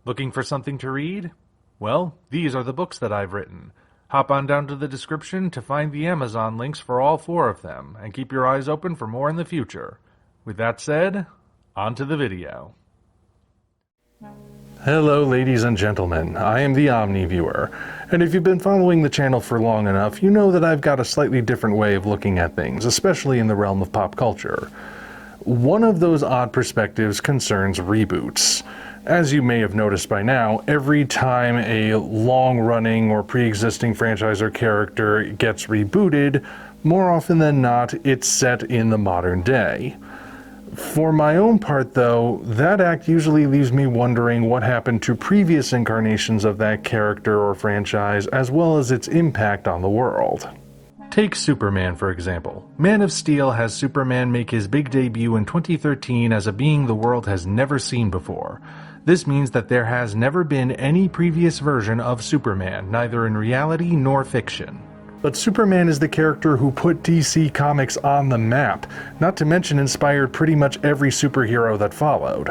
Looking for something to read? Well, these are the books that I've written. Hop on down to the description to find the Amazon links for all 4 of them, and keep your eyes open for more in the future. With that said, on to the video. Hello ladies and gentlemen, I am the Omni viewer, and if you've been following the channel for long enough, you know that I've got a slightly different way of looking at things, especially in the realm of pop culture. One of those odd perspectives concerns reboots. As you may have noticed by now, every time a long-running or pre-existing franchise or character gets rebooted, more often than not, it's set in the modern day. For my own part though, that act usually leaves me wondering what happened to previous incarnations of that character or franchise, as well as its impact on the world. Take Superman, for example. Man of Steel has Superman make his big debut in 2013 as a being the world has never seen before. This means that there has never been any previous version of Superman, neither in reality nor fiction. But Superman is the character who put DC Comics on the map, not to mention inspired pretty much every superhero that followed.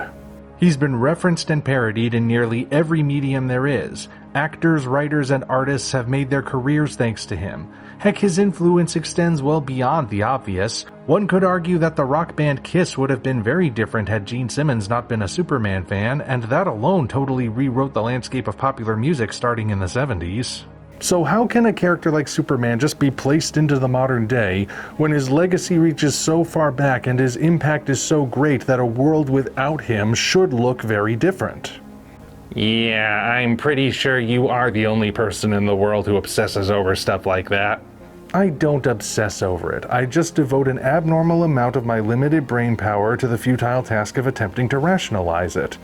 He's been referenced and parodied in nearly every medium there is. Actors, writers, and artists have made their careers thanks to him. Heck, his influence extends well beyond the obvious. One could argue that the rock band Kiss would have been very different had Gene Simmons not been a Superman fan, and that alone totally rewrote the landscape of popular music starting in the 70s. So how can a character like Superman just be placed into the modern day when his legacy reaches so far back and his impact is so great that a world without him should look very different? Yeah, I'm pretty sure you are the only person in the world who obsesses over stuff like that. I don't obsess over it. I just devote an abnormal amount of my limited brain power to the futile task of attempting to rationalize it.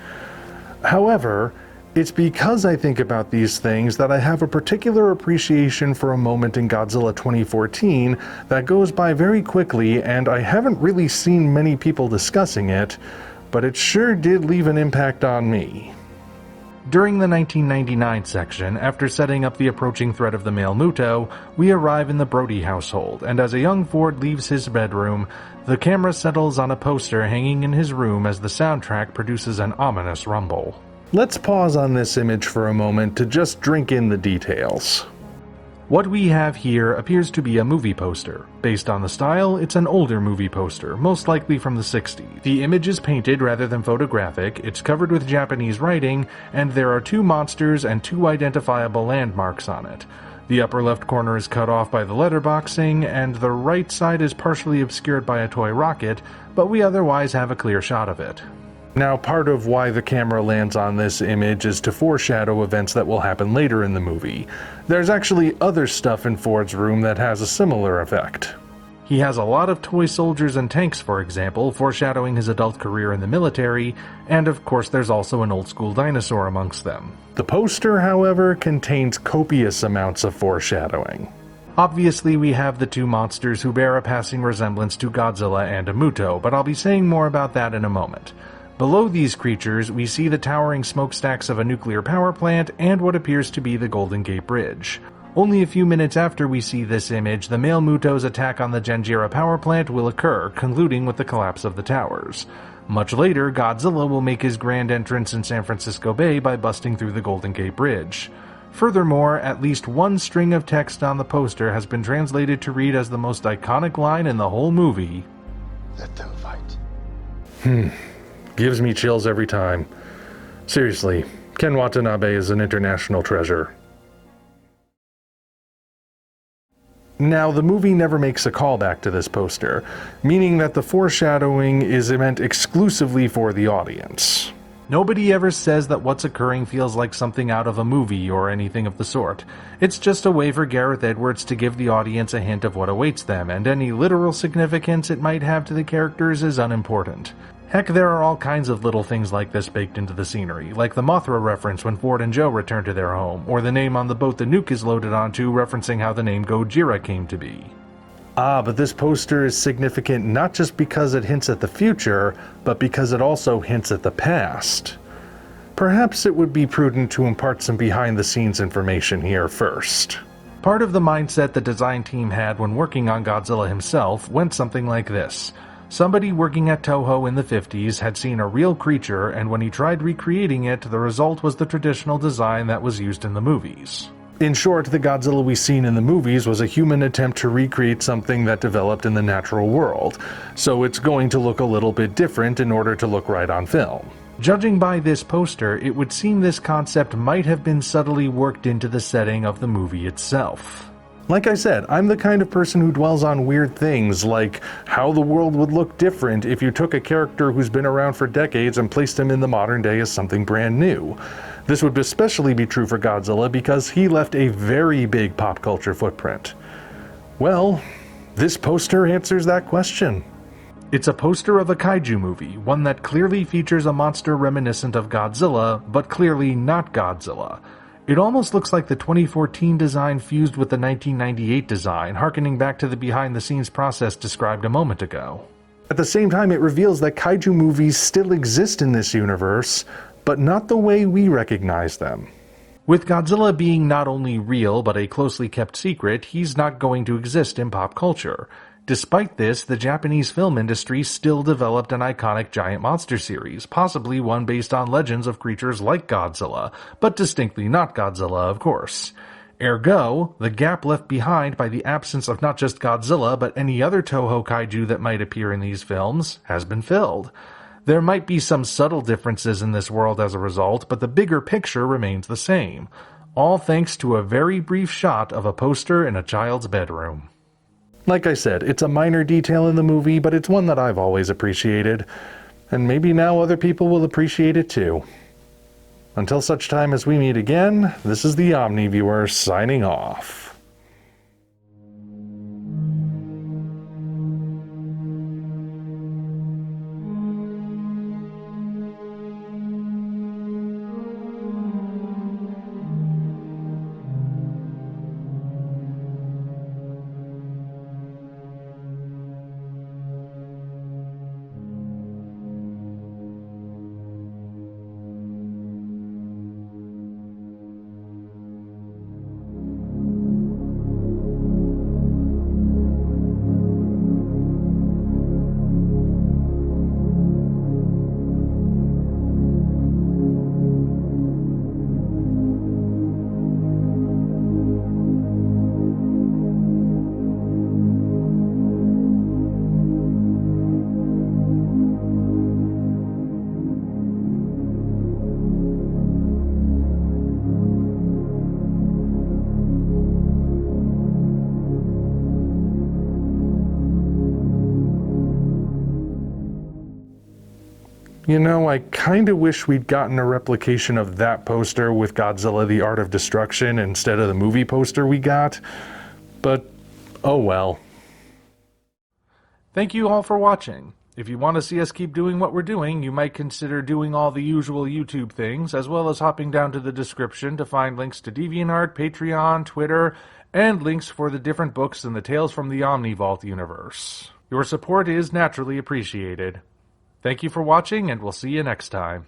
However, it's because I think about these things that I have a particular appreciation for a moment in Godzilla 2014 that goes by very quickly, and I haven't really seen many people discussing it, but it sure did leave an impact on me. During the 1999 section, after setting up the approaching threat of the male Muto, we arrive in the Brody household, and as a young Ford leaves his bedroom, the camera settles on a poster hanging in his room as the soundtrack produces an ominous rumble. Let's pause on this image for a moment to just drink in the details. What we have here appears to be a movie poster. Based on the style, it's an older movie poster, most likely from the 60s. The image is painted rather than photographic, it's covered with Japanese writing, and there are 2 monsters and 2 identifiable landmarks on it. The upper left corner is cut off by the letterboxing, and the right side is partially obscured by a toy rocket, but we otherwise have a clear shot of it. Now, part of why the camera lands on this image is to foreshadow events that will happen later in the movie. There's actually other stuff in Ford's room that has a similar effect. He has a lot of toy soldiers and tanks, for example, foreshadowing his adult career in the military, and of course there's also an old-school dinosaur amongst them. The poster, however, contains copious amounts of foreshadowing. Obviously, we have the 2 monsters who bear a passing resemblance to Godzilla and a Muto, but I'll be saying more about that in a moment. Below these creatures, we see the towering smokestacks of a nuclear power plant and what appears to be the Golden Gate Bridge. Only a few minutes after we see this image, the male Muto's attack on the Gojira power plant will occur, concluding with the collapse of the towers. Much later, Godzilla will make his grand entrance in San Francisco Bay by busting through the Golden Gate Bridge. Furthermore, at least one string of text on the poster has been translated to read as the most iconic line in the whole movie. Let them fight. Gives me chills every time. Seriously, Ken Watanabe is an international treasure. Now, the movie never makes a callback to this poster, meaning that the foreshadowing is meant exclusively for the audience. Nobody ever says that what's occurring feels like something out of a movie or anything of the sort. It's just a way for Gareth Edwards to give the audience a hint of what awaits them, and any literal significance it might have to the characters is unimportant. Heck, there are all kinds of little things like this baked into the scenery, like the Mothra reference when Ford and Joe return to their home, or the name on the boat the nuke is loaded onto referencing how the name Gojira came to be. But this poster is significant not just because it hints at the future, but because it also hints at the past. Perhaps it would be prudent to impart some behind-the-scenes information here first. Part of the mindset the design team had when working on Godzilla himself went something like this. Somebody working at Toho in the 50s had seen a real creature, and when he tried recreating it, the result was the traditional design that was used in the movies. In short, the Godzilla we've seen in the movies was a human attempt to recreate something that developed in the natural world, so it's going to look a little bit different in order to look right on film. Judging by this poster, it would seem this concept might have been subtly worked into the setting of the movie itself. Like I said, I'm the kind of person who dwells on weird things, like how the world would look different if you took a character who's been around for decades and placed him in the modern day as something brand new. This would especially be true for Godzilla because he left a very big pop culture footprint. Well, this poster answers that question. It's a poster of a kaiju movie, one that clearly features a monster reminiscent of Godzilla, but clearly not Godzilla. It almost looks like the 2014 design fused with the 1998 design, harkening back to the behind-the-scenes process described a moment ago. At the same time, it reveals that kaiju movies still exist in this universe, but not the way we recognize them. With Godzilla being not only real but a closely kept secret, he's not going to exist in pop culture. Despite this, the Japanese film industry still developed an iconic giant monster series, possibly one based on legends of creatures like Godzilla, but distinctly not Godzilla, of course. Ergo, the gap left behind by the absence of not just Godzilla but any other Toho kaiju that might appear in these films has been filled. There might be some subtle differences in this world as a result, but the bigger picture remains the same. All thanks to a very brief shot of a poster in a child's bedroom. Like I said, it's a minor detail in the movie, but it's one that I've always appreciated, and maybe now other people will appreciate it too. Until such time as we meet again, this is the Omni Viewer signing off. You know, I kinda wish we'd gotten a replication of that poster with Godzilla the Art of Destruction instead of the movie poster we got, but oh well. Thank you all for watching. If you want to see us keep doing what we're doing, you might consider doing all the usual YouTube things, as well as hopping down to the description to find links to DeviantArt, Patreon, Twitter, and links for the different books in the Tales from the Omni Vault universe. Your support is naturally appreciated. Thank you for watching, and we'll see you next time.